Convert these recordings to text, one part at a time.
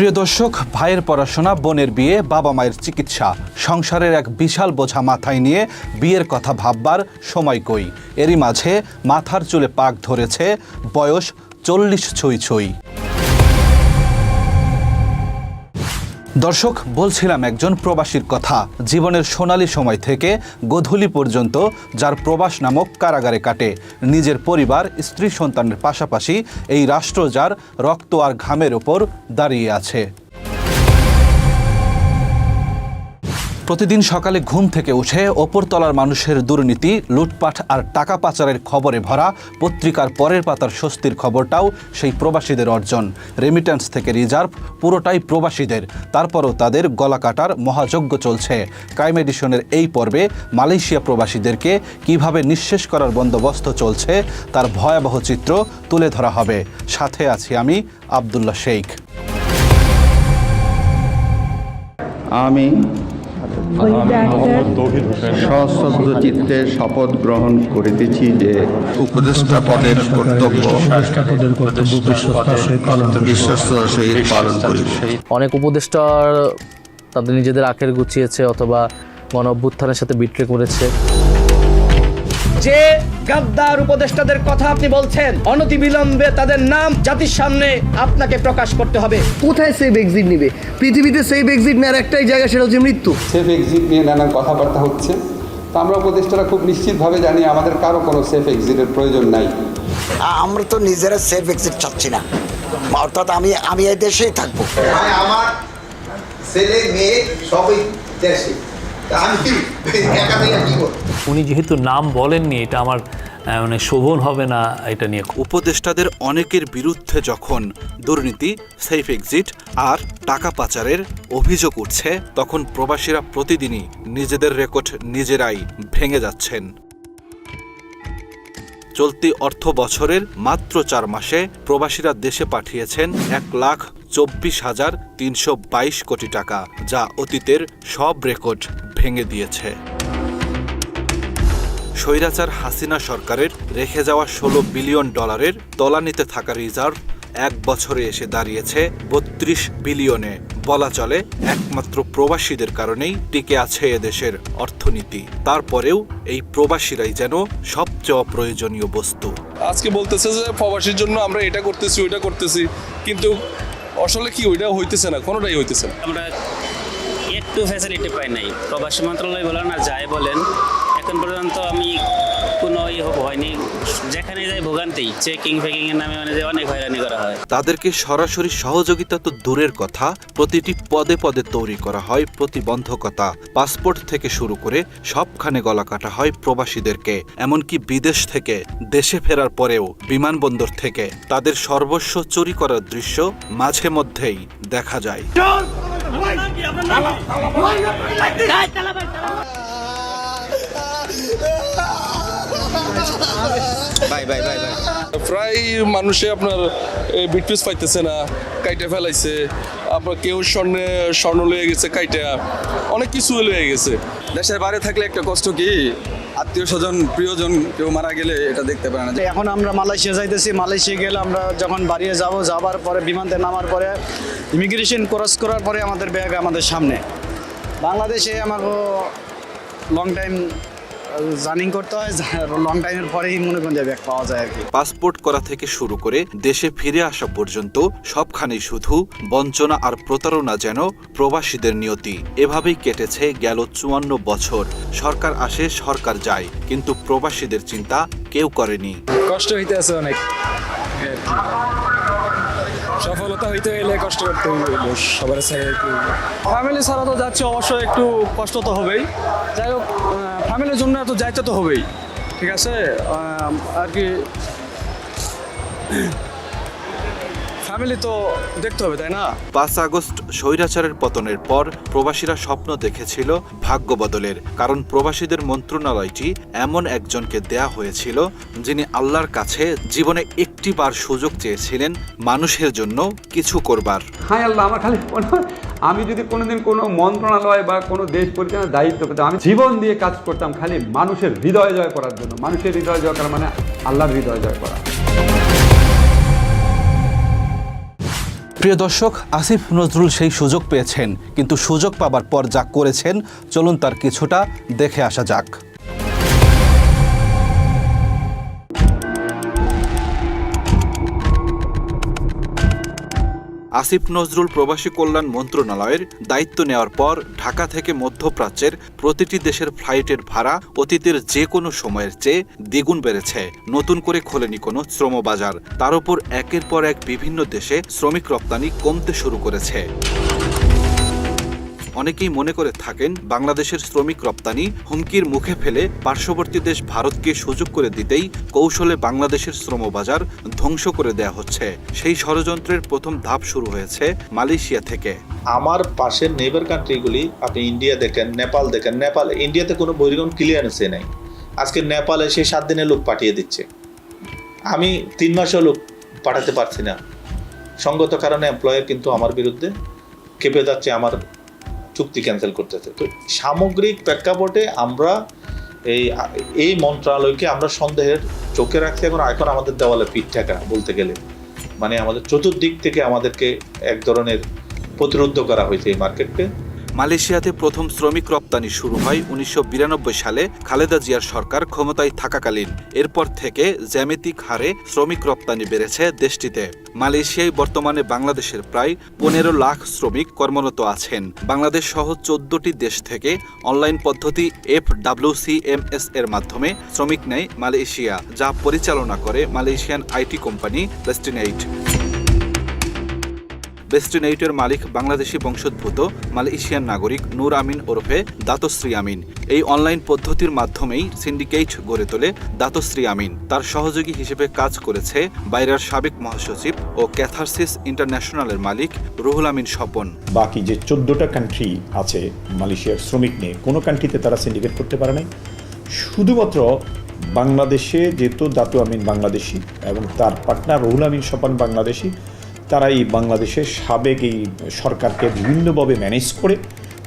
প্রিয় দর্শক, ভাইয়ের পড়াশোনা, বোনের বিয়ে, বাবা মায়ের চিকিৎসা, সংসারের এক বিশাল বোঝা মাথায় নিয়ে বিয়ের কথা ভাববার সময় কই। এরই মাঝে মাথার চুলে পাক ধরেছে, বয়স 40 ছুঁই ছুঁই। দর্শক, বলছিলাম একজন প্রবাসীর কথা। জীবনের সোনালী সময় থেকে গোধূলি পর্যন্ত যার প্রবাস নামক কারাগারে কাটে। নিজের পরিবার, স্ত্রী, সন্তানের পাশাপাশি এই রাষ্ট্র যার রক্ত আর ঘামের ওপর দাঁড়িয়ে আছে। প্রতিদিন সকালে ঘুম থেকে উঠে ওপরতলার মানুষের দুর্নীতি, লুটপাট আর টাকা পাচারের খবরে ভরা পত্রিকার পরের পাতার স্বস্তির খবরটাও সেই প্রবাসীদের অর্জন। রেমিট্যান্স থেকে রিজার্ভ পুরোটাই প্রবাসীদের। তারপরও তাদের গলা কাটার মহাযজ্ঞ চলছে। ক্রাইম এডিশনের এই পর্বে মালয়েশিয়া প্রবাসীদেরকে কিভাবে নিঃশেষ করার বন্দোবস্ত চলছে তার ভয়াবহ চিত্র তুলে ধরা হবে। সাথে আছি আমি, আব্দুল্লাহ শেখ। আমি সশ্রদ্ধ চিত্তে শপথ গ্রহণ করিতেছি যে উপদেষ্টা পদের কর্তব্য বিশ্বস্ততার সহিত পালন করিব। অনেক উপদেষ্টার তাদের নিজেদের আখের গুছিয়েছে অথবা গণ অভ্যুত্থানের সাথে বিট্রে করেছে। যে গাদ্দার উপদেষ্টাদের কথা আপনি বলছেন, অনতিবিলম্বে তাদের নাম জাতির সামনে আপনাকে প্রকাশ করতে হবে। কোথায় সেফ এক্সিট নিবে? পৃথিবীতে সেফ এক্সিট নেওয়ার একটাই জায়গা, সেটা হচ্ছে মৃত্যু। সেফ এক্সিট নিয়ে নানান কথাবার্তা হচ্ছে, তো আমরা উপদেষ্টারা খুব নিশ্চিতভাবে জানি আমাদের কারো কোনো সেফ এক্সিটের প্রয়োজন নাই। আমরা তো নিজেরা সেফ এক্সিট চাচ্ছি না, অর্থাৎ আমি এই দেশেই থাকবো। আমার ছেলে মেয়ে সবই দেশে, উনি যেহেতু নাম বলেননি, এটা আমার মানে শোভন হবে না এটা নিয়ে। উপদেষ্টাদের অনেকের বিরুদ্ধে যখন দুর্নীতি, সেফ এক্সিট আর টাকা পাচারের অভিযোগ উঠছে, তখন প্রবাসীরা প্রতিদিনই নিজেদের রেকর্ড নিজেরাই ভেঙে যাচ্ছেন। চলতি অর্থ বছরের মাত্র 4 মাসে প্রবাসীরা দেশে পাঠিয়েছেন 1,24,322 কোটি টাকা, যা অতীতের সব রেকর্ড ভেঙে দিয়েছে। স্বৈরাচার হাসিনা সরকারের রেখে যাওয়া $16 বিলিয়ন তলানিতে থাকা রিজার্ভ 1 বছরে এসে দাঁড়িয়েছে 32 বিলিয়নে। বলা চলে একমাত্র প্রবাসীদের কারণেই টিকে আছে এদেশের অর্থনীতি। তারপরেও এই প্রবাসীরাই যেন সবচেয়ে অপ্রয়োজনীয় বস্তু। আজকে বলতেছে যে প্রবাসীর জন্য আমরা এটা করতেছি, ওইটা করতেছি, কিন্তু আসলে কি ওইটা হইতেছে না, কোনোটাই হইতেছে না। আমরা একটু ফ্যাসিলিটি পাই নাই। প্রবাসী মন্ত্রণালয় বলেন আর যাই বলেন, এখন পর্যন্ত আমি কোনো হয়নি। যেখানে যাই ভোগান্তি, চেকিং ফেকিং এর নামে মানে অনেক হয়রানি করা হয়। তাদেরকে সরাসরি সহযোগিতা তো দূরের কথা, প্রতিটি পদে পদে তৈরি করা হয় প্রতিবন্ধকতা। পাসপোর্ট থেকে শুরু করে সবখানে গলা কাটা হয় প্রবাসীদেরকে। এমনকি বিদেশ থেকে দেশে ফেরার পরেও বিমানবন্দর থেকে তাদের সর্বস্ব চুরি করার দৃশ্য মাঝে মধ্যেই দেখা যায়। প্রায় মানুষে আপনার বিটপিস পাইতেছে না, কাইটা ফেলাইছে, আপনার কেউ স্বর্ণ লয়ে গেছে, কাইটা অনেক কিছু লয়ে গেছে। দেশের বাইরে থাকলে একটা কষ্ট কি, আত্মীয় স্বজন, প্রিয়জন কেউ মারা গেলে এটা দেখতে পারে না। এখন আমরা মালয়েশিয়া যাইতেছি, মালয়েশিয়া গেলে আমরা যখন বাড়িয়ে যাবার পরে বিমানতে নামার পরে ইমিগ্রেশন ক্রস করার পরে আমাদের ব্যাগ আমাদের সামনে। বাংলাদেশে আমাকে লং টাইম জার্নি করতে হয়, লং টাইমের পরেই মনে করেন যে ব্যাগ পাওয়া যায় আর কি। পাসপোর্ট করা থেকে শুরু করে দেশে ফিরে আসা পর্যন্ত সবখানেই শুধু বঞ্চনা আর প্রতারণা যেন প্রবাসীদের নিয়তি। এভাবেই কেটেছে গেল 54 বছর। সরকার আসে, সরকার যায়, কিন্তু প্রবাসীদের চিন্তা কেউ করেনি। কষ্ট হইতে আছে অনেক, সফলতা হইতে গেলে কষ্ট করতে হবে সবার সাথে। ফ্যামিলি ছাড়া তো যাচ্ছে, অবশ্যই একটু কষ্ট তো হবেই। যাই হোক, ফ্যামিলির জন্য তো যাইতে তো হবেই, ঠিক আছে আর কি। ফ্যামিলি তো দেখতে হবে, তাই না? 5 আগস্ট স্বৈরাচারের পতনের পর প্রবাসীরা স্বপ্ন দেখেছিল ভাগ্য বদলের। কারণ প্রবাসীদের মন্ত্রণালয়টি এমন একজনকে দেয়া হয়েছিল যিনি আল্লাহর কাছে জীবনে একটিবার সুযোগ চেয়েছিলেন মানুষের জন্য কিছু করবার। হায় আল্লাহ, আমার খালি মনে হয় আমি যদি কোনোদিন কোনো মন্ত্রণালয় বা কোনো দেশ পরিচালনার দায়িত্ব পেতাম, আমি জীবন দিয়ে কাজ করতাম খালি মানুষের হৃদয় জয় করার জন্য। মানুষের হৃদয় জয় করা মানে আল্লাহর হৃদয় জয় করা। প্রিয় দর্শক, আসিফ নজরুল সেই সুযোগ পেয়েছেন, কিন্তু সুযোগ পাবার পর যা করেছেন চলুন তার কিছুটা দেখে আসা যাক। আসিফ নজরুল প্রবাসী কল্যাণ মন্ত্রণালয়ের দায়িত্ব নেওয়ার পর ঢাকা থেকে মধ্যপ্রাচ্যের প্রতিটি দেশের ফ্লাইটের ভাড়া অতীতের যে কোনো সময়ের চেয়ে দ্বিগুণ বেড়েছে। নতুন করে খোলেনি কোনো শ্রমবাজার, তার উপর একের পর এক বিভিন্ন দেশে শ্রমিক রপ্তানি কমতে শুরু করেছে। অনেকেই মনে করে থাকেন বাংলাদেশের শ্রমিক রপ্তানি হুমকির মুখে ফেলে পার্শ্ববর্তী দেশ ভারতকে সুযোগ করে দিতেই কৌশলে বাংলাদেশের শ্রমবাজার ধ্বংস করে দেয়া হচ্ছে। সেই ষড়যন্ত্রের প্রথম ধাপ শুরু হয়েছে মালয়েশিয়া থেকে। আমার পাশের নেইবার কান্ট্রিগুলি, আপনি ইন্ডিয়া দেখেন, নেপাল দেখেন। ইন্ডিয়াতে কোনো বহির্গমন ক্লিয়ারেন্সে নেই। আজকে নেপালে সে 7 দিনে লোক পাঠিয়ে দিচ্ছে, আমি 3 মাসেও লোক পাঠাতে পারছি না। সঙ্গত কারণে এমপ্লয়ার কিন্তু আমার বিরুদ্ধে খেপে যাচ্ছে, আমার চুক্তি ক্যান্সেল করতেছে। তো সামগ্রিক প্রেক্ষাপটে আমরা এই মন্ত্রণালয়কে আমরা সন্দেহের চোখে রাখছি। এখন আমাদের দেওয়ালে পিঠ ঠেকা বলতে গেলে, মানে আমাদের চতুর্দিক থেকে আমাদেরকে এক ধরনের প্রতিরোধ করা হয়েছে এই মার্কেটকে। মালয়েশিয়াতে প্রথম শ্রমিক রপ্তানি শুরু হয় 1992 সালে খালেদা জিয়ার সরকার ক্ষমতায় থাকাকালীন। এরপর থেকে জ্যামিতিক হারে শ্রমিক রপ্তানি বেড়েছে দেশটিতে। মালয়েশিয়ায় বর্তমানে বাংলাদেশের প্রায় 15 লাখ শ্রমিক কর্মরত আছেন। বাংলাদেশ সহ 14টি দেশ থেকে অনলাইন পদ্ধতি FWCMS এর মাধ্যমে শ্রমিক নেয় মালয়েশিয়া, যা পরিচালনা করে মালয়েশিয়ান আইটি কোম্পানি বেস্টিনেইট। বেস্টিনেইটের মালিক বাংলাদেশি বংশোদ্ভূত মালয়েশিয়ান নাগরিক নূর আমিন ওরফে দাতশ্রী আমিন। এই অনলাইন পদ্ধতির মাধ্যমেই সিন্ডিকেট গড়ে তোলে দাতশ্রী আমিন। তার সহযোগী হিসেবে কাজ করেছে বাইরের সাবেক মহাসচিব ও ক্যাথারসিস ইন্টারন্যাশনালের মালিক রুহুল আমিন স্বপন। বাকি যে 14টা কান্ট্রি আছে মালয়েশিয়ার শ্রমিক নিয়ে, কোনো কান্ট্রিতে তারা সিন্ডিকেট করতে পারে নাই। শুধুমাত্র বাংলাদেশে যেহেতু দাতু আমিন বাংলাদেশি এবং তার পার্টনার রুহুল আমিন স্বপন বাংলাদেশি, তারা এই বাংলাদেশের সাবেক এই সরকারকে বিভিন্নভাবে ম্যানেজ করে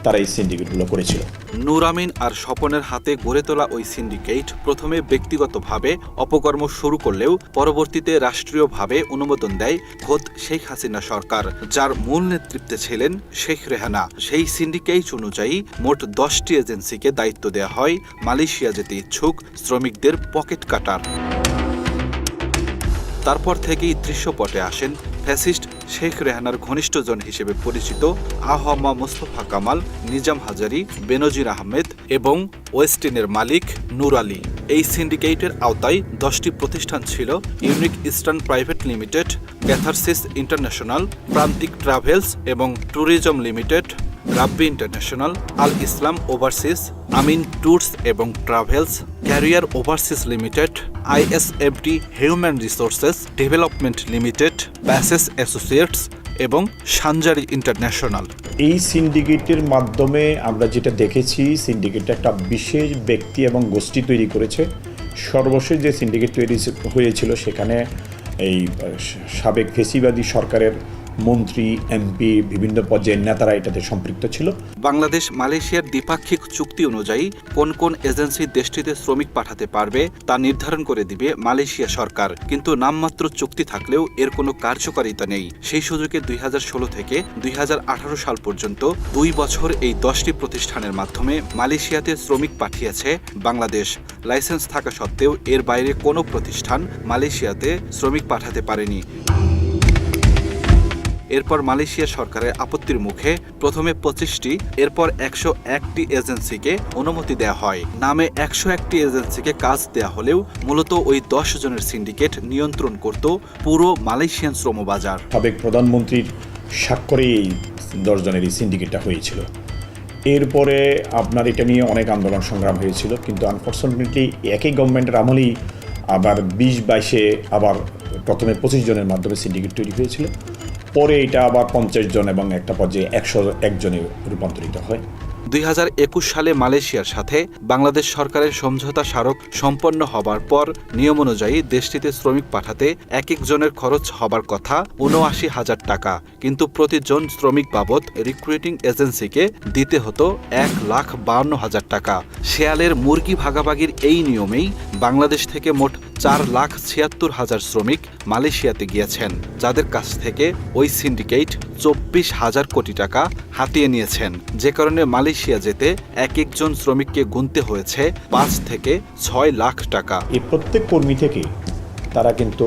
তারা এই সিন্ডিকেটগুলো করেছিল। নূর আমিন আর স্বপনের হাতে গড়ে তোলা ওই সিন্ডিকেট প্রথমে ব্যক্তিগতভাবে অপকর্ম শুরু করলেও পরবর্তীতে রাষ্ট্রীয়ভাবে অনুমোদন দেয় খোদ শেখ হাসিনা সরকার, যার মূল নেতৃত্বে ছিলেন শেখ রেহানা। সেই সিন্ডিকেট অনুযায়ী মোট 10টি এজেন্সিকে দায়িত্ব দেওয়া হয় মালয়েশিয়া যেতে ইচ্ছুক শ্রমিকদের পকেট কাটার। তারপর থেকেই দৃশ্যপটে আসেন ফ্যাসিস্ট শেখ রেহানার ঘনিষ্ঠজন হিসেবে পরিচিত আহমা মুস্তফা কামাল, নিজাম হাজারি, বেনজির আহমেদ এবং ওয়েস্টিনের মালিক নূর আলী। এই সিন্ডিকেটের আওতায় 10টি প্রতিষ্ঠান ছিল: unique eastern private limited, catharsis international, প্রান্তিক ট্রাভেলস এবং ট্যুরিজম লিমিটেড, রাব্বি ইন্টারন্যাশনাল, আল ইসলাম ওভারসিস, আমিন ট্যুরস এবং travels, career Overseas limited, ISFD human resources development limited, passes associates এবং সানজারি ইন্টারন্যাশনাল। এই সিন্ডিকেটের মাধ্যমে আমরা যেটা দেখেছি, সিন্ডিকেট একটা বিশেষ ব্যক্তি এবং গোষ্ঠী তৈরি করেছে। সর্বশেষ যে সিন্ডিকেট তৈরি হয়েছিল সেখানে এই সাবেক ফেসিবাদী সরকারের মন্ত্রী, এমপি, বিভিন্ন পর্যায়ের নেতারা এটাতে সম্পৃক্ত ছিল। বাংলাদেশ মালয়েশিয়ার দ্বিপাক্ষিক চুক্তি অনুযায়ী কোন কোন এজেন্সি দেশটিতে শ্রমিক পাঠাতে পারবে তা নির্ধারণ করে দিবে মালয়েশিয়া সরকার, কিন্তু নামমাত্র চুক্তি থাকলেও এর কোনো কার্যকারিতা নেই। সেই সুযোগে 2016 থেকে 2018 সাল পর্যন্ত 2 বছর এই 10টি প্রতিষ্ঠানের মাধ্যমে মালয়েশিয়াতে শ্রমিক পাঠিয়েছে বাংলাদেশ। লাইসেন্স থাকা সত্ত্বেও এর বাইরে কোনো প্রতিষ্ঠান মালয়েশিয়াতে শ্রমিক পাঠাতে পারেনি। এরপর মালয়েশিয়া সরকারের আপত্তির মুখে প্রথমে 25টি, এরপর 101টি এজেন্সিকে অনুমতি দেওয়া হয়। নামে 101টি এজেন্সিকে কাজ দেওয়া হলেও মূলত ওই 10 জনের সিন্ডিকেট নিয়ন্ত্রণ করত পুরো মালয়েশিয়ান শ্রমবাজার। সাবেক প্রধানমন্ত্রীর স্বাক্ষরে এই 10 জনের এই সিন্ডিকেটটা হয়েছিল। এরপরে আপনার এটা নিয়ে অনেক আন্দোলন সংগ্রাম হয়েছিল, কিন্তু আনফর্চুনেটলি একই গভর্নমেন্টের আমলেই আবার 20-22-এ আবার প্রথমে 25 জনের মাধ্যমে সিন্ডিকেট তৈরি হয়েছিল। পরে এটা আবার 50 জন এবং একটা পর্যায়ে 101 জনে রূপান্তরিত হয়। 2021 সালে মালয়েশিয়ার সাথে বাংলাদেশ সরকারের সমঝোতা স্মারক সম্পন্ন হবার পর নিয়ম অনুযায়ী দেশটিতে শ্রমিক পাঠাতে এক একজনের খরচ হবার কথা 79,000 টাকা, কিন্তু প্রতিজন শ্রমিক বাবদ রিক্রুটিং এজেন্সিকে দিতে হতো 1,52,000 টাকা। শেয়ালের মুরগি ভাগাভাগির এই নিয়মেই বাংলাদেশ থেকে মোট 4,76,000 শ্রমিক মালয়েশিয়াতে গিয়েছেন, যাদের কাছ থেকে ওই সিন্ডিকেট 24,000 কোটি টাকা হাতিয়ে নিয়েছেন, যে কারণে মালয়েশিয়া যেতে এক একজন শ্রমিককে গুনতে হয়েছে 5 থেকে 6 লাখ টাকা। এই প্রত্যেক কর্মী থেকে তারা কিন্তু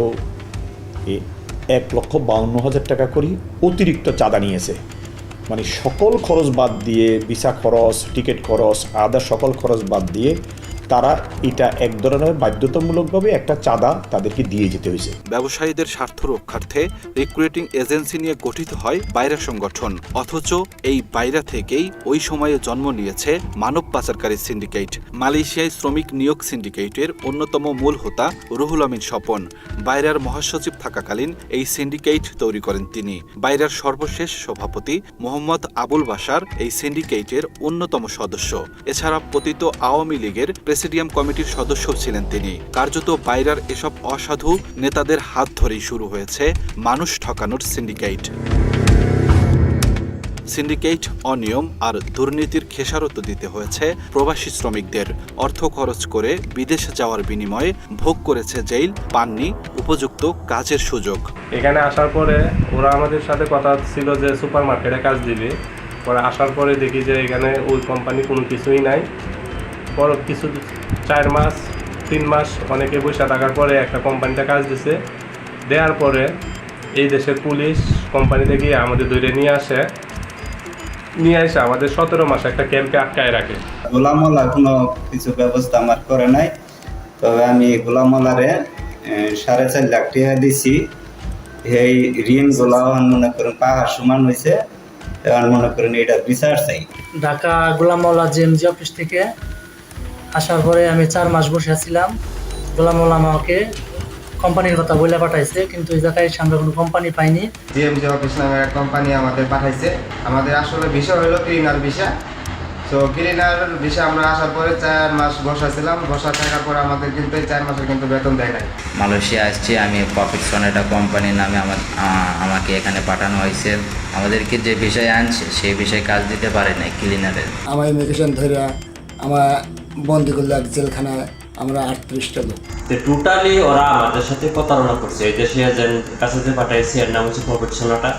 1,52,000 টাকা করে অতিরিক্ত চাঁদা নিয়েছে। মানে সকল খরচ বাদ দিয়ে, ভিসা খরচ, টিকিট খরচ, আদার সকল খরচ বাদ দিয়ে তারা এটা এক ধরনের বাধ্যতামূলকভাবে একটা চাঁদা তাদেরকে দিয়ে যেতে হয়েছে। ব্যবসায়ীদের স্বার্থ রক্ষার্থে রিক্রুটিং এজেন্সি নিয়ে গঠিত হয় বাইরা সংগঠন, অথচ এই বাইরা থেকেই ওই সময়ে জন্ম নিয়েছে মানব পাচারকারী সিন্ডিকেট। মালয়েশিয়ায় শ্রমিক নিয়োগ সিন্ডিকেটের অন্যতম মূল হোতা রুহুল আমিন স্বপন বাইরার মহাসচিব থাকাকালীন এই সিন্ডিকেট তৈরি করেন তিনি। বাইরার সর্বশেষ সভাপতি মোহাম্মদ আবুল বাশার এই সিন্ডিকেটের অন্যতম সদস্য। এছাড়া পতিত আওয়ামী লীগের প্রেসিডিয়াম কমিটির সদস্য ছিলেন তিনি। কার্যত বাইরার এসব অসাধু নেতাদের হাত ধরেই শুরু হয়েছে মানুষ ঠকানোর সিন্ডিকেট। সিন্ডিকেট অনিয়ম আর দুর্নীতির খেসারত দিতে হয়েছে প্রবাসী শ্রমিকদের। অর্থ খরচ করে বিদেশে যাওয়ার বিনিময়ে ভোগ করেছে জেল, পাননি উপযুক্ত কাজের সুযোগ। এখানে আসার পরে ওরা আমাদের সাথে কথা ছিল যে সুপার মার্কেটে কাজ দিবে, পরে আসার পরে দেখি যে এখানে ওই কোম্পানি কোনো কিছুই নাই। পর কিছু 4 মাস 3 মাস অনেকে পয়সা টাকার পরে একটা কোম্পানিতে কাজ দিছে। দেওয়ার পরে এই দেশের পুলিশ কোম্পানিতে গিয়ে আমাদের ধরে নিয়ে আসে আমাদের 17 মাস একটা ক্যাম্পে আটকায় রাখে। গোলাম মোল্লা কোনো কিছু ব্যবস্থা আমার করে নাই, তবে আমি গোলাম মোল্লারে 4.5 লাখ টাকা দিছি। এই ঋণ গোলাম মনে করেন পাহাড় সমান হয়েছে, এখন মনে করেন এটা বিচার চাই। ঢাকা গোলাম মোল্লা জিএমজি অফিস থেকে আসার পরে আমি 4 মাস বসে আছিলাম। গোলাম মোল্লা আমাকে কোম্পানির কথা বলে পাঠাইছে, কিন্তু এই জায়গায় আমরা কোনো কোম্পানি পাইনি। জিএমজি অফিস নামে এক কোম্পানি আমাদের পাঠাইছে। আমাদের আসলে বিষয় হলো ক্লিনার ভিসা। তো ক্লিনার ভিসা আমরা আসার পরে 4 মাস বসাছিলাম। বসা থাকার পর আমাদের কিন্তু এই 4 মাসের কিন্তু বেতন দেয় নাই। মালয়েশিয়া আসছি আমি, প্রফেকশন একটা কোম্পানির নামে আমাকে এখানে পাঠানো হয়েছে। আমাদেরকে যে বিষয়ে আনছে সেই বিষয়ে কাজ দিতে পারে নাই ক্লিনারের। আমার ইমিগ্রেশন ধরে আমার বন্দি করলো এক জেলখানায়, আমরা 38টা লোক। টোটালি ওরা আমাদের সাথে প্রতারণা করছে। এই দেশে কাছে যে পাঠাইছে এর নাম হচ্ছে প্রফেকশনটা,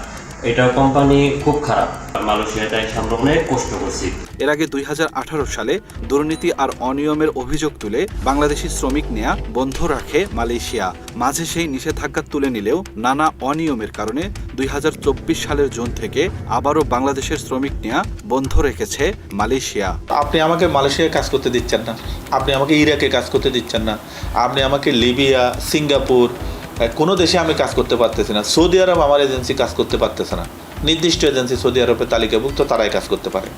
এটা কোম্পানি খুব খারাপ। মালয়েশিয়াতে আমরা অনেক কষ্ট করছি। এর আগে 2018 সালে দুর্নীতি আর অনিয়মের অভিযোগ তুলে বাংলাদেশি শ্রমিক নেয়া বন্ধ রাখে মালয়েশিয়া। মাঝে সেই নিষেধাজ্ঞা তুলে নিলেও নানা অনিয়মের কারণে 2024 সালের জুন থেকে আবারও বাংলাদেশের শ্রমিক নেয়া বন্ধ রেখেছে মালয়েশিয়া। আপনি আমাকে মালয়েশিয়ায় কাজ করতে দিচ্ছেন না, আপনি আমাকে ইরাকে কাজ করতে দিচ্ছেন না, আপনি আমাকে লিবিয়া, সিঙ্গাপুর কোনো দেশে আমি কাজ করতে পারতেছি না। সৌদি আরব আমার এজেন্সি কাজ করতে পারতেছে না। নির্দিষ্ট এজেন্সি সৌদি আরবের তালিকাভুক্ত, তারাই কাজ করতে পারে।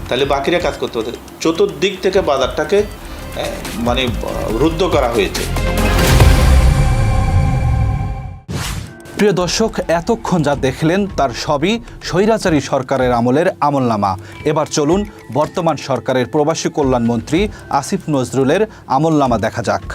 তাহলে বাকিরা কাজ করতে পারে। চতুর্দিক থেকে বাজারটাকে মানে রুদ্ধ করা হয়েছে। প্রিয় দর্শক, এতক্ষণ যা দেখলেন তার সবই স্বৈরাচারী সরকারের আমলের আমলনামা। এবার চলুন বর্তমান সরকারের প্রবাসী কল্যাণ মন্ত্রী আসিফ নজরুলের আমলনামা দেখা যাক।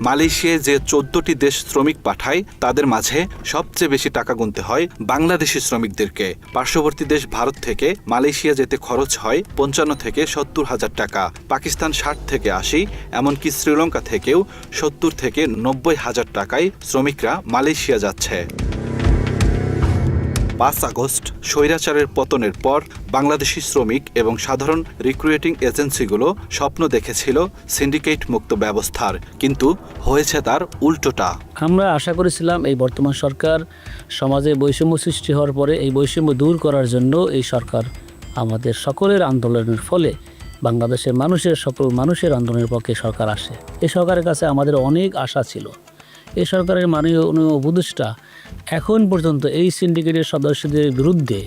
মালয়েশিয়ায় যে 14টি দেশ শ্রমিক পাঠায় তাদের মাঝে সবচেয়ে বেশি টাকা গুনতে হয় বাংলাদেশি শ্রমিকদেরকে। পার্শ্ববর্তী দেশ ভারত থেকে মালয়েশিয়া যেতে খরচ হয় 55 থেকে 70 হাজার টাকা, পাকিস্তান 60 থেকে 80, এমনকি শ্রীলঙ্কা থেকেও 70 থেকে 90 হাজার টাকায় শ্রমিকরা মালয়েশিয়া যাচ্ছে। 5 আগস্ট স্বৈরাচারের পতনের পর বাংলাদেশি শ্রমিক এবং সাধারণ রিক্রুটিং এজেন্সিগুলো স্বপ্ন দেখেছিল সিন্ডিকেট মুক্ত ব্যবস্থার, কিন্তু হয়েছে তার উল্টোটা। আমরা আশা করেছিলাম এই বর্তমান সরকার সমাজে বৈষম্য সৃষ্টি হওয়ার পরে এই বৈষম্য দূর করার জন্য এই সরকার আমাদের সকলের আন্দোলনের ফলে বাংলাদেশের সকল মানুষের আন্দোলনের পক্ষে সরকার আসে। এই সরকারের কাছে আমাদের অনেক আশা ছিল। এই সরকারের মাননীয় উপদেষ্টা এখন পর্যন্ত এই সিন্ডিকেটের সদস্যদের বিরুদ্ধে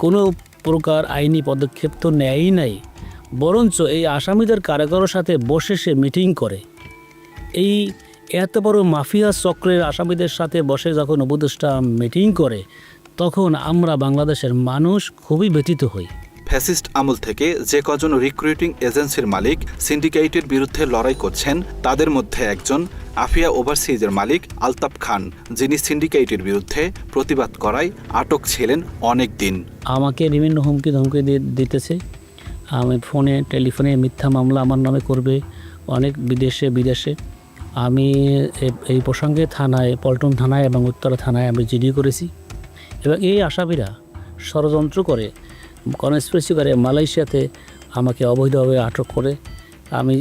কোনো প্রকার আইনি পদক্ষেপ তো নেয়ই নাই, বরঞ্চ এই আসামিদের কারাগারের সাথে বসে সে মিটিং করে। এই এত বড় মাফিয়া চক্রের আসামিদের সাথে বসে যখন উপদেষ্টা মিটিং করে, তখন আমরা বাংলাদেশের মানুষ খুবই ব্যথিত হই। ফ্যাসিস্ট আমল থেকে যে কজন রিক্রুটিং এজেন্সির মালিক সিন্ডিকেটের বিরুদ্ধে লড়াই করছেন তাদের মধ্যে একজন আফিয়া ওভারসিজের মালিক আলতাফ খান, যিনি সিন্ডিকেটের বিরুদ্ধে প্রতিবাদ করায় আটক ছিলেন অনেক দিন। আমাকে বিভিন্ন হুমকি ধমকি দিতেছে। আমি টেলিফোনে মিথ্যা মামলা আমার নামে করবে, অনেক বিদেশে। আমি এই প্রসঙ্গে থানায়, পল্টন থানায় এবং উত্তরা থানায় আমি জিডি করেছি এবং এই আসামিরা ষড়যন্ত্র করে, কনস্পিরেসি করে মালয়েশিয়াতে আমাকে অবৈধভাবে আটক করে আমি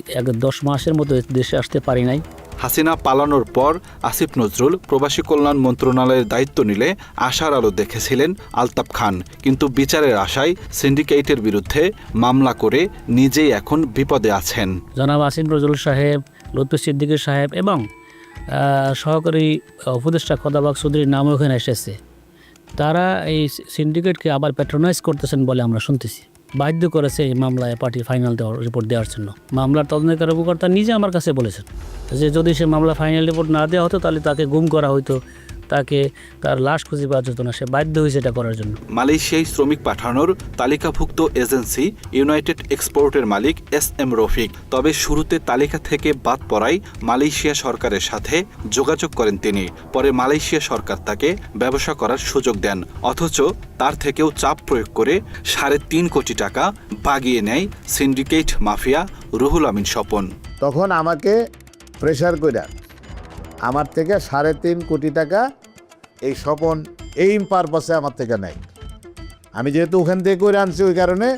10 মাসের মধ্যে দেশে আসতে পারি নাই। হাসিনা পালানোর পর আসিফ নজরুল প্রবাসী কল্যাণ মন্ত্রণালয়ের দায়িত্ব নিলে আশার আলো দেখেছিলেন আলতাফ খান, কিন্তু বিচারের আশায় সিন্ডিকেটের বিরুদ্ধে মামলা করে নিজেই এখন বিপদে আছেন। জনাব আসিফ নজরুল সাহেব, লুৎফি সিদ্দিকী সাহেব এবং সহকারী উপদেষ্টা খোদাবাগ চৌধুরীর নামও ওখানে এসেছে। তারা এই সিন্ডিকেটকে আবার প্যাট্রোনাইজ করতেছেন বলে আমরা শুনতেছি। বাধ্য করেছে এই মামলায় পার্টি ফাইনাল রিপোর্ট দেওয়ার জন্য। মামলার তদন্তকারী কর্মকর্তা নিজে আমার কাছে বলেছেন যে যদি সে মামলা ফাইনাল রিপোর্ট না দেওয়া হতো তাহলে তাকে গুম করা হতো, তাকে তার লাশ খুঁজে পাওয়া যেত না। সে বাধ্য হয়েছে এটা করার জন্য। মালয়েশিয়ায় শ্রমিক পাঠানোর তালিকাভুক্ত এজেন্সি ইউনাইটেড এক্সপোর্টের মালিক SM রফিক। তবে শুরুতে তালিকা থেকে বাদ পড়ায় মালয়েশিয়া সরকারের সাথে যোগাযোগ করেন তিনি। পরে মালয়েশিয়া সরকার তাকে ব্যবসা করার সুযোগ দেন, অথচ তার থেকেও চাপ প্রয়োগ করে 3.5 কোটি টাকা বাগিয়ে নেয় সিন্ডিকেট মাফিয়া রুহুল আমিন স্বপন। তখন আমাকে প্রেশার করে আমার থেকে 3.5 কোটি টাকা এই স্বপন এই পারপাসে আমার থেকে নেয়। আমি যেহেতু ওখান থেকে করে আনছি, ওই কারণে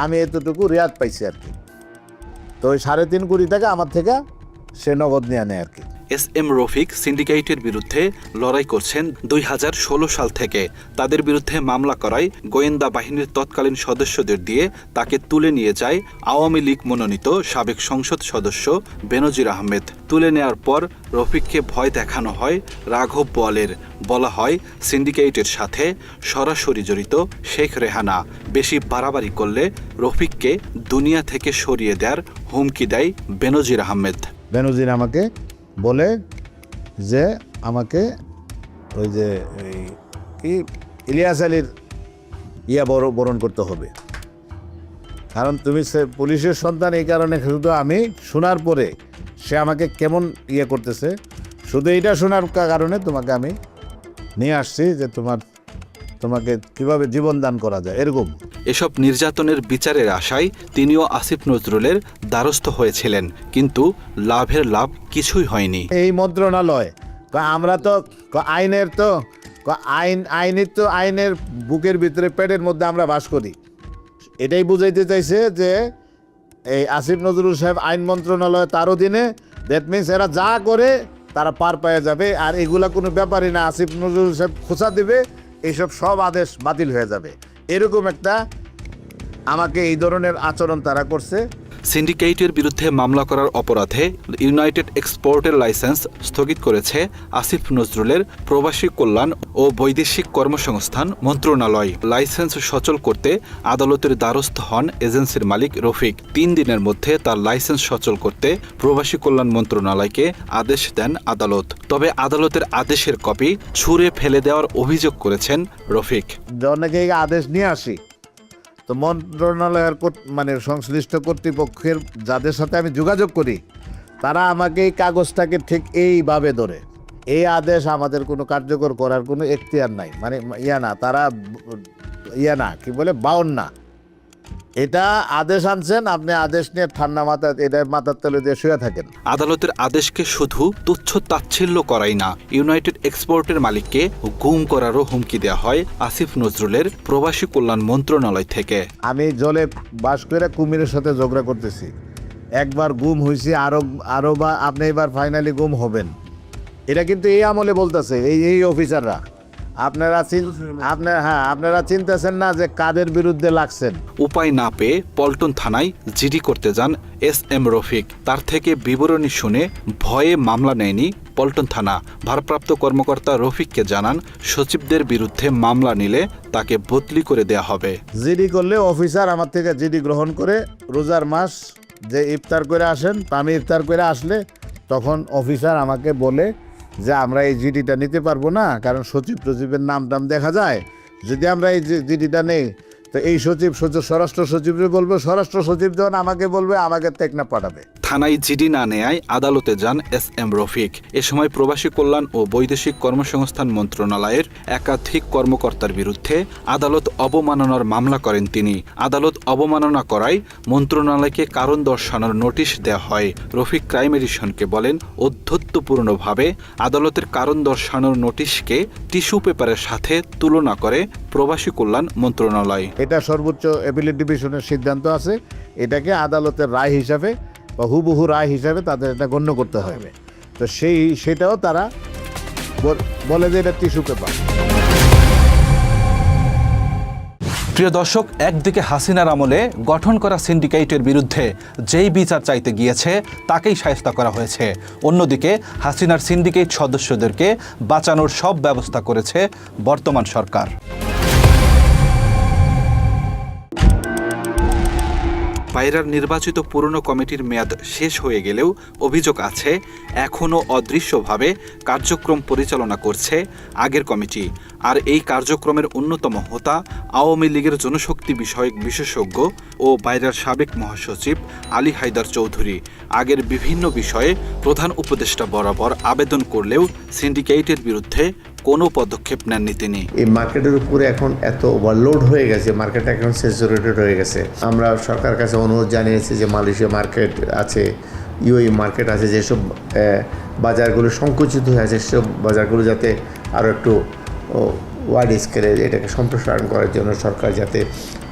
আমি এতটুকু রেয়াত পাইছি আর কি। তো ওই 3.5 কোটি টাকা আমার থেকে সে নগদ নিয়ে নেয় আর কি। SM রফিক সিন্ডিকেটের বিরুদ্ধে লড়াই করছেন 2016 সাল থেকে। তাদের বিরুদ্ধে মামলা করায় গোয়েন্দা বাহিনীর তৎকালীন সদস্যদের দিয়ে তাকে তুলে নিয়ে যায় আওয়ামী লীগ মনোনীত সাবেক সংসদ সদস্য বেনজির আহমেদ। তুলে নেওয়ার পর রফিককে ভয় দেখানো হয় রাঘব বোয়ালের। বলা হয় সিন্ডিকেটের সাথে সরাসরি জড়িত শেখ রেহানা বেশি বাড়াবাড়ি করলে রফিককে দুনিয়া থেকে সরিয়ে দেওয়ার হুমকি দেয় বেনজির আহমেদ। বেনজির আমাকে বলে যে আমাকে ওই যে কি ইলিয়াস আলীর বরণ করতে হবে, কারণ তুমি পুলিশের সন্তান। এই কারণে শুধু আমি শোনার পরে সে আমাকে কেমন করতেছে, শুধু এইটা শোনার কারণে তোমাকে আমি নিয়ে আসছি যে তোমাকে কিভাবে জীবন দান করা যায়, এরকম। এসব নির্যাতনের বিচারের আশায় তিনিও আসিফ নজরুলের দ্বারস্থ হয়েছিলেন, কিন্তু লাভের লাভ কিছুই হয়নি। এই মন্ত্রণালয় আমরা তো আইনের আইনের বুকের ভিতরে, পেটের মধ্যে আমরা বাস করি। এটাই বুঝাইতে চাইছে যে এই আসিফ নজরুল সাহেব আইন মন্ত্রণালয় তার অধীনে। দ্যাট মিনস এরা যা করে তারা পার পেয়ে যাবে, আর এগুলা কোনো ব্যাপারই না। আসিফ নজরুল সাহেব খোঁচা দেবে, এইসব সব আদেশ বাতিল হয়ে যাবে, এরকম একটা আমাকে এই ধরনের আচরণ তারা করছে। সিন্ডিকেটের বিরুদ্ধে মামলা করার অপরাধে ইউনাইটেড এক্সপোর্টের লাইসেন্স স্থগিত করেছে আসিফ নজরুলের প্রবাসী কল্যাণ ও বৈদেশিক কর্মসংস্থান মন্ত্রণালয়। লাইসেন্স সচল করতে আদালতের দ্বারস্থ হন এজেন্সির মালিক রফিক। 3 দিনের মধ্যে তার লাইসেন্স সচল করতে প্রবাসী কল্যাণ মন্ত্রণালয়কে আদেশ দেন আদালত। তবে আদালতের আদেশের কপি ছুঁড়ে ফেলে দেওয়ার অভিযোগ করেছেন রফিক। অনেকে আদেশ নিয়ে আসি, তো মন্ত্রণালয়ের সংশ্লিষ্ট কর্তৃপক্ষের যাদের সাথে আমি যোগাযোগ করি, তারা আমাকে এই কাগজটাকে ঠিক এইভাবে ধরে, এই আদেশ আমাদের কোনো কার্যকর করার কোনো এখতিয়ার নাই, তারা কি বলে বাউন না। এটা আদেশ আনছেন, আপনি আদেশ নিয়ে ঠান্ডা মাথায় এটা মাথার তলে দিয়ে শুয়ে থাকেন। আদালতের আদেশকে শুধু তুচ্ছ তাচ্ছিল্য করাই না, ইউনাইটেড এক্সপোর্টের মালিককে গুম করারও হুমকি দেওয়া হয় আসিফ নজরুলের প্রবাসী কল্যাণ মন্ত্রণালয় থেকে। আমি জলে বাস করে কুমিরের সাথে ঝগড়া করতেছি, একবার গুম হয়েছি, আরো বা আপনি এবার ফাইনালি গুম হবেন। এটা কিন্তু এই আমলে বলতেছে এই অফিসাররা। আপনারা চিন্তাছেন না যে কাদের বিরুদ্ধে লাগছেন। উপায় না পেয়ে পল্টন থানায় জিডি করতে যান SM রফিক। তার থেকে বিবরণী শুনে ভয়ে মামলা নেয়নি পল্টন থানা। ভারপ্রাপ্ত কর্মকর্তা রফিককে জানান সচিবদের বিরুদ্ধে মামলা নিলে তাকে বদলি করে দেয়া হবে। জিডি করলে অফিসার আমার থেকে জিডি গ্রহণ করে রোজার মাস যে ইফতার করে আসেন, আমি ইফতার করে আসলে তখন অফিসার আমাকে বলে যে আমরা এই জিডিটা নিতে পারবো না, কারণ সচিবের নাম দেখা যায়। যদি আমরা এই জিডিটা নেই তো এই সচিব স্বরাষ্ট্র সচিবরে বলবে, স্বরাষ্ট্র সচিব যখন আমাকে বলবে, আমাকে টেকনাফ পাঠাবে। থানায় জিডি না নেয়ায় আদালতে যান SM রফিক। এ সময় প্রবাসী কল্যাণ ও বৈদেশিক কর্মসংস্থান মন্ত্রণালয়ের একাধিক কর্মকর্তার বিরুদ্ধে আদালত অবমাননার মামলা করেন তিনি। আদালত অবমাননা করায় মন্ত্রণালয়কে কারণ দর্শানোর নোটিশ দেওয়া হয়। রফিক ক্রাইম এডিশনকে বলেন, অধ্যত্বপূর্ণভাবে আদালতের কারণ দর্শানোর নোটিশকে টিস্যু পেপারের সাথে তুলনা করে প্রবাসী কল্যাণ মন্ত্রণালয়। এটা সর্বোচ্চ অ্যাপিলেট ডিভিশনের সিদ্ধান্ত আছে, এটাকে আদালতের রায় হিসাবে বা হুবহু রায় হিসাবে তাদের এটা গণ্য করতে হবে। তো সেটাও তারা বলে যে এটা টিস্যু পেপার। প্রিয় দর্শক, একদিকে হাসিনার আমলে গঠন করা সিন্ডিকেটের বিরুদ্ধে যেই বিচার চাইতে গিয়েছে তাকেই শায়েস্তা করা হয়েছে, অন্যদিকে হাসিনার সিন্ডিকেট সদস্যদেরকে বাঁচানোর সব ব্যবস্থা করেছে বর্তমান সরকার। পায়রার নির্বাচিত পুরনো কমিটির মেয়াদ শেষ হয়ে গেলেও অভিযোগ আছে এখনও অদৃশ্যভাবে কার্যক্রম পরিচালনা করছে আগের কমিটি। আর এই কার্যক্রমের অন্যতম হোতা আওয়ামী লীগের জনশক্তি বিষয়ক বিশেষজ্ঞ ও পায়রার সাবেক মহাসচিব আলী হায়দার চৌধুরী। আগের বিভিন্ন বিষয়ে প্রধান উপদেষ্টা বরাবর আবেদন করলেও সিন্ডিকেটের বিরুদ্ধে কোনো পদক্ষেপ নেননি তিনি। এই মার্কেটের উপরে এখন এত ওভারলোড হয়ে গেছে, মার্কেট এখন স্যাচুরেটেড হয়ে গেছে। আমরা সরকারের কাছে অনুরোধ জানিয়েছি যে মালয়েশিয়া মার্কেট আছে, ইউএই মার্কেট আছে, যেসব বাজারগুলো সংকুচিত হয়ে আছে সেসব বাজারগুলো যাতে আরও একটু ওয়াইড স্কেলে এটাকে সম্প্রসারণ করার জন্য সরকার যাতে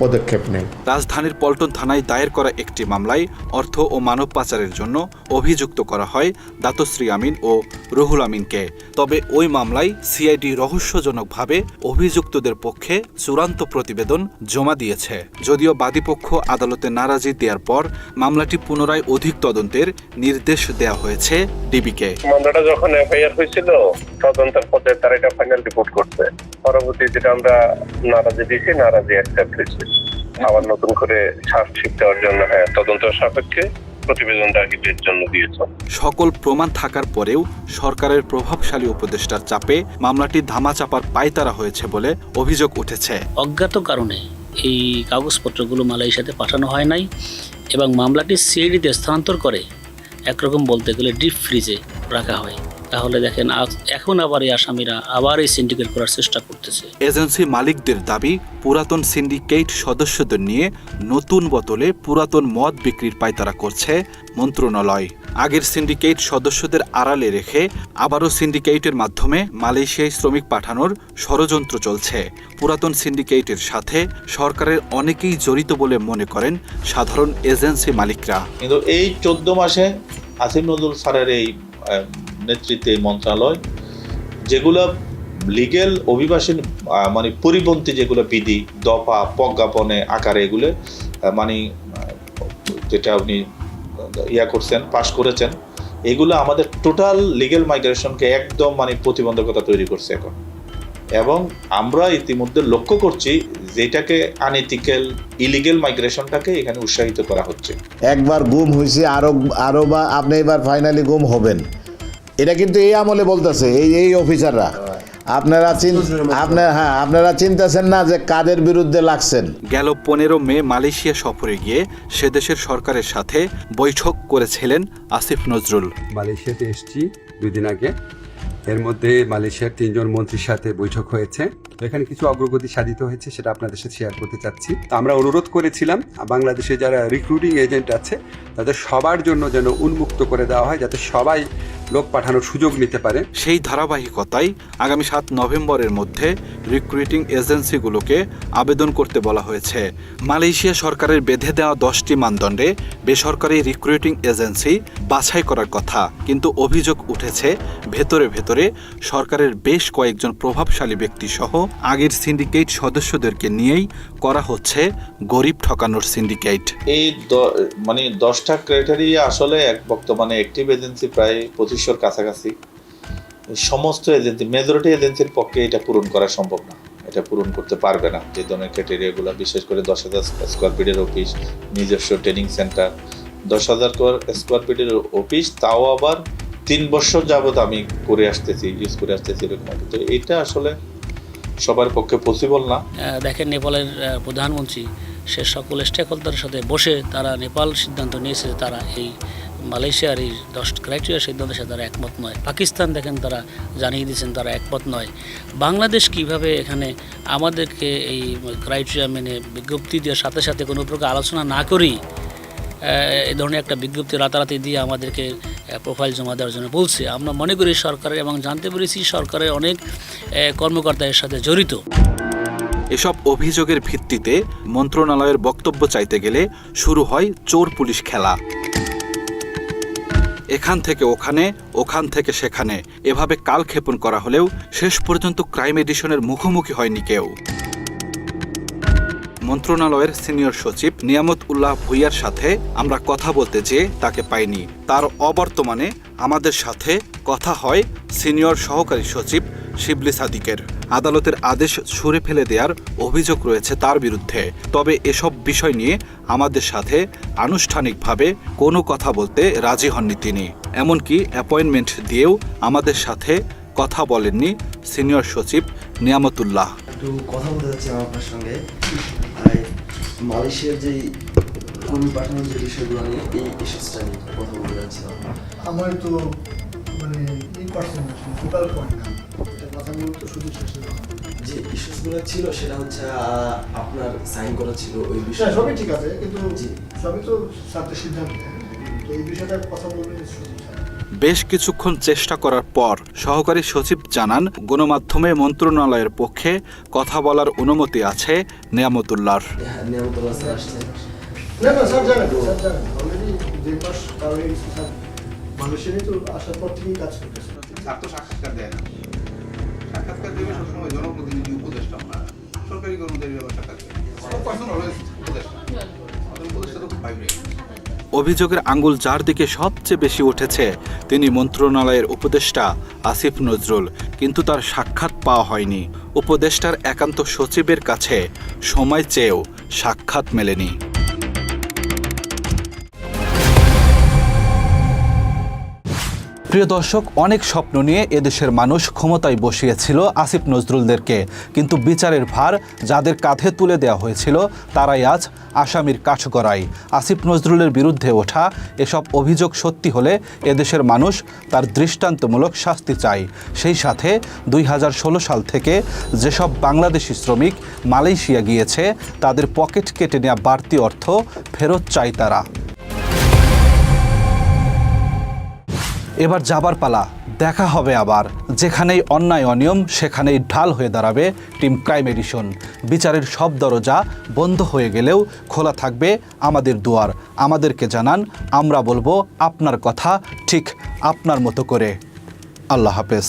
পদক্ষেপ নেয়। রাজধানীর পল্টন থানায় দায়ের করা একটি মামলায় অর্থ ও মানব পাচারের জন্য অভিযুক্ত করা হয় দাতশ্রী আমিন ও রুহুল আমিনকে। তবে ওই মামলায় সিআইডি রহস্যজনকভাবে অভিযুক্তদের পক্ষে চূড়ান্ত প্রতিবেদন জমা দিয়েছে। যদিও বাদীপক্ষ আদালতে নারাজি দেওয়ার পর মামলাটি পুনরায় অধিক তদন্তের নির্দেশ দেওয়া হয়েছে ডিবিকে। মামলাটা যখন এফআইআর হয়েছিল তদন্তের পথে তারা এটা ফাইনাল রিপোর্ট করছে। পরবর্তী যেটা আমরা নারাজি দিয়েছি, নারাজি অ্যাকসেপ্ট হয়েছে। আবার নতুন করে চার্জশিট দেওয়ার জন্য তদন্ত সাপেক্ষে প্রতিবেদনটা আর্কিটের জন্য দিয়েছে। সকল প্রমাণ থাকার পরেও সরকারের প্রভাবশালী উপদেষ্টার চাপে মামলাটি ধামাচাপার পায়তারা হয়েছে বলে অভিযোগ উঠেছে। অজ্ঞাত কারণে এই কাগজপত্রগুলো মালয়েশিয়াতে পাঠানো হয় নাই এবং মামলাটি সিআইডিতে স্থানান্তর করে একরকম বলতে গেলে ডিপ ফ্রিজে রাখা হয়। তাহলে দেখেন এখন আবার এই আসামিরা আবার এই সিন্ডিকেট করার চেষ্টা করতেছে। এজেন্সি মালিকদের দাবি, পুরাতন সিন্ডিকেট সদস্যদের নিয়ে নতুন বোতলে পুরাতন মদ বিক্রির পায়তারা করছে মন্ত্রণালয়। আগের সিন্ডিকেট সদস্যদের আড়ালে রেখে আবারও সিন্ডিকেটের মাধ্যমে মালয়েশিয়ায় শ্রমিক পাঠানোর ষড়যন্ত্র চলছে। পুরাতন সিন্ডিকেটের সাথে সরকারের অনেকেই জড়িত বলে মনে করেন সাধারণ এজেন্সি মালিকরা। কিন্তু এই 14 মাসে আসিফ নজরুল স্যারের এই নেতৃত্বে মন্ত্রণালয় যেগুলো লিগেল অভিবাসী মানে পরিপন্থী যেগুলো বিধি দফা প্রজ্ঞাপনে আকারে এগুলো মানে যেটা আপনি করছেন পাশ করেছেন, এগুলো আমাদের টোটাল লিগেল মাইগ্রেশনকে একদম মানে প্রতিবন্ধকতা তৈরি করছে এখন। এবং আমরা ইতিমধ্যে লক্ষ্য করছি যেটাকে আনএথিক্যাল ইলিগেল মাইগ্রেশনটাকে এখানে উৎসাহিত করা হচ্ছে। একবার গুম হয়েছে, আরো বা আপনি এবার ফাইনালি গুম হবেন, এটা কিন্তু এই আমলে বলতেছে এই অফিসাররা। আপনারা চিন্তাছেন না যে কাদের বিরুদ্ধে লাগছেন। গেল 15 মে মালয়েশিয়া সফরে গিয়ে সে দেশের সরকারের সাথে বৈঠক করেছিলেন আসিফ নজরুল। মালয়েশিয়াতে এসেছি 2 দিন আগে। এর মধ্যে মালয়েশিয়ার 3 জন মন্ত্রীর সাথে বৈঠক হয়েছে। এখানে কিছু অগ্রগতি সাধিত হয়েছে, সেটা আপনাদের সাথে শেয়ার করতে চাচ্ছি। আমরা অনুরোধ করেছিলাম বাংলাদেশে যারা রিক্রুটিং এজেন্ট আছে তাদের সবার জন্য যেন উন্মুক্ত করে দেওয়া হয়, যাতে সবাই লোক পাঠানোর সুযোগ নিতে পারে। সেই ধারাবাহিকতায় আগামী 7 নভেম্বরের মধ্যে রিক্রুটিং এজেন্সিগুলোকে আবেদন করতে বলা হয়েছে। মালয়েশিয়া সরকারের বেঁধে দেওয়া 10টি মানদণ্ডে বেসরকারি রিক্রুটিং এজেন্সি বাছাই করার কথা, কিন্তু অভিযোগ উঠেছে ভেতরে ভেতরে সরকারের বেশ কয়েকজন প্রভাবশালী ব্যক্তি সহ আগের সিন্ডিকেট সদস্যদেরকে নিয়েই করা হচ্ছে গরিব ঠকানোর সিন্ডিকেট। এই মানে 10টা ক্রাইটেরিয়া আসলে বর্তমানে অ্যাক্টিভ এজেন্সি প্রায় 2500-র কাছাকাছি। সমস্ত এজেন্সি, মেজরিটি এজেন্সির পক্ষে এটা পূরণ করা সম্ভব না, এটা পূরণ করতে পারবে না যে ধরনের ক্রাইটেরিয়াগুলো। বিশেষ করে 10,000 স্কোয়ার ফিটের অফিস, নিজস্ব ট্রেনিং সেন্টার, 10,000 স্কোয়ার ফিটের অফিস, তাও আবার 3 বছর যাবত আমি করে আসতেছি, ইউজ করে আসতেছি এরকম। তো এটা আসলে সবার পক্ষে পসিবল না। দেখেন নেপালের প্রধানমন্ত্রী সে সকল স্টেক হোল্ডারের সাথে বসে তারা নেপাল সিদ্ধান্ত নিয়েছে যে তারা এই মালয়েশিয়ার এই 10 ক্রাইটেরিয়া সিদ্ধান্তের সাথে তারা একমত নয়। পাকিস্তান দেখেন তারা জানিয়ে দিয়েছেন তারা একমত নয়। বাংলাদেশ কিভাবে এখানে আমাদেরকে এই ক্রাইটেরিয়া মেনে বিজ্ঞপ্তি দেওয়ার সাথে সাথে কোনো প্রকার আলোচনা না করেই এই ধরনের একটা বিজ্ঞপ্তি রাতারাতি দিয়ে আমাদেরকে প্রোফাইল জমা দেওয়ার জন্য বলছে। আমরা মনে করি সরকারের, এবং জানতে পেরেছি সরকারের অনেক কর্মকর্তা এর সাথে জড়িত। এসব অভিযোগের ভিত্তিতে মন্ত্রণালয়ের বক্তব্য চাইতে গেলে শুরু হয় চোর পুলিশ খেলা। এখান থেকে ওখানে, ওখান থেকে সেখানে, এভাবে কালক্ষেপণ করা হলেও শেষ পর্যন্ত ক্রাইম এডিশনের মুখোমুখি হয়নি কেউ। মন্ত্রণালয়ের সিনিয়র সচিব নিয়ামত উল্লাহ ভূঁইয়ার সাথে আমরা কথা বলতে যেয়ে তাকে পাইনি। তার অবর্তমানে আমাদের সাথে কথা হয় সিনিয়র সহকারী সচিব শিবলি সাদিকের। আদালতের আদেশ সরে ফেলে দেওয়ার অভিযোগ রয়েছে তার বিরুদ্ধে। তবে এসব বিষয় নিয়ে আমাদের সাথে আনুষ্ঠানিকভাবে কোনো কথা বলতে রাজি হননি তিনি। এমনকি অ্যাপয়েন্টমেন্ট দিয়েও আমাদের সাথে কথা বলেননি সিনিয়র সচিব নিয়ামতুল্লাহ। একটু কথা বলতে চাচ্ছিলাম আপনার সঙ্গে মালয়েশিয়ার যে কর্মী পাঠানোর যে বিষয়গুলো নিয়ে, এই ইস্যুসটা নিয়ে কথা বলতে চাচ্ছিলাম। আমার তো মানে এই পার্সেন্ট ফোকাল পয়েন্ট না, কথা বলতে শুধু যে ইস্যুসগুলো ছিল সেটা হচ্ছে আপনার সাইন করা ছিল ওই বিষয়ে। সবই ঠিক আছে, কিন্তু সবই তো ছাত্রের সিদ্ধান্ত, তো এই বিষয়টা কথা বলবেন। বেশ কিছুক্ষণ চেষ্টা করার পর সহকারী সচিব জানান গণমাধ্যমে মন্ত্রণালয়ের পক্ষে কথা বলার অনুমতি আছে নিয়ামতুল্লাহর। নিয়ামতুল্লাহ স্যার আসছেন? না স্যার জানেন, অলরেডি যে মাস পার হয়ে গেছে স্যার, মানুষের তো আসার পর থেকেই কাজ করতেছে। ছাত্র সাক্ষাৎকার দেয় না, সাক্ষাৎকার দেবে সবসময় জনপ্রতিনিধি, উপদেষ্টা, সরকারি কর্মচারী উপদেষ্টা তো খুব ভাইব্রেট। অভিযোগের আঙ্গুল যার দিকে সবচেয়ে বেশি উঠেছে তিনি মন্ত্রণালয়ের উপদেষ্টা আসিফ নজরুল, কিন্তু তার সাক্ষাৎ পাওয়া হয়নি। উপদেষ্টার একান্ত সচিবের কাছে সময় চেয়েও সাক্ষাৎ মেলেনি। প্রিয় দর্শক, অনেক স্বপ্ন নিয়ে এদেশের মানুষ ক্ষমতায় বসিয়েছিল আসিফ নজরুলদেরকে, কিন্তু বিচারের ভার যাদের কাঁধে তুলে দেওয়া হয়েছিল তারাই আজ আসামির কাঠগড়ায়। আসিফ নজরুলের বিরুদ্ধে ওঠা এসব অভিযোগ সত্যি হলে এদেশের মানুষ তার দৃষ্টান্তমূলক শাস্তি চায়। সেই সাথে 2016 সাল থেকে যেসব বাংলাদেশি শ্রমিক মালয়েশিয়া গিয়েছে তাদের পকেট কেটে নেওয়া বাড়তি অর্থ ফেরত চায় তারা। এবার যাবার পালা, দেখা হবে আবার। যেখানেই অন্যায় অনিয়ম সেখানেই ঢাল হয়ে দাঁড়াবে টিম ক্রাইম এডিশন। বিচারের সব দরজা বন্ধ হয়ে গেলেও খোলা থাকবে আমাদের দুয়ার। আমাদেরকে জানান, আমরা বলবো আপনার কথা ঠিক আপনার মতো করে। আল্লাহ হাফেজ।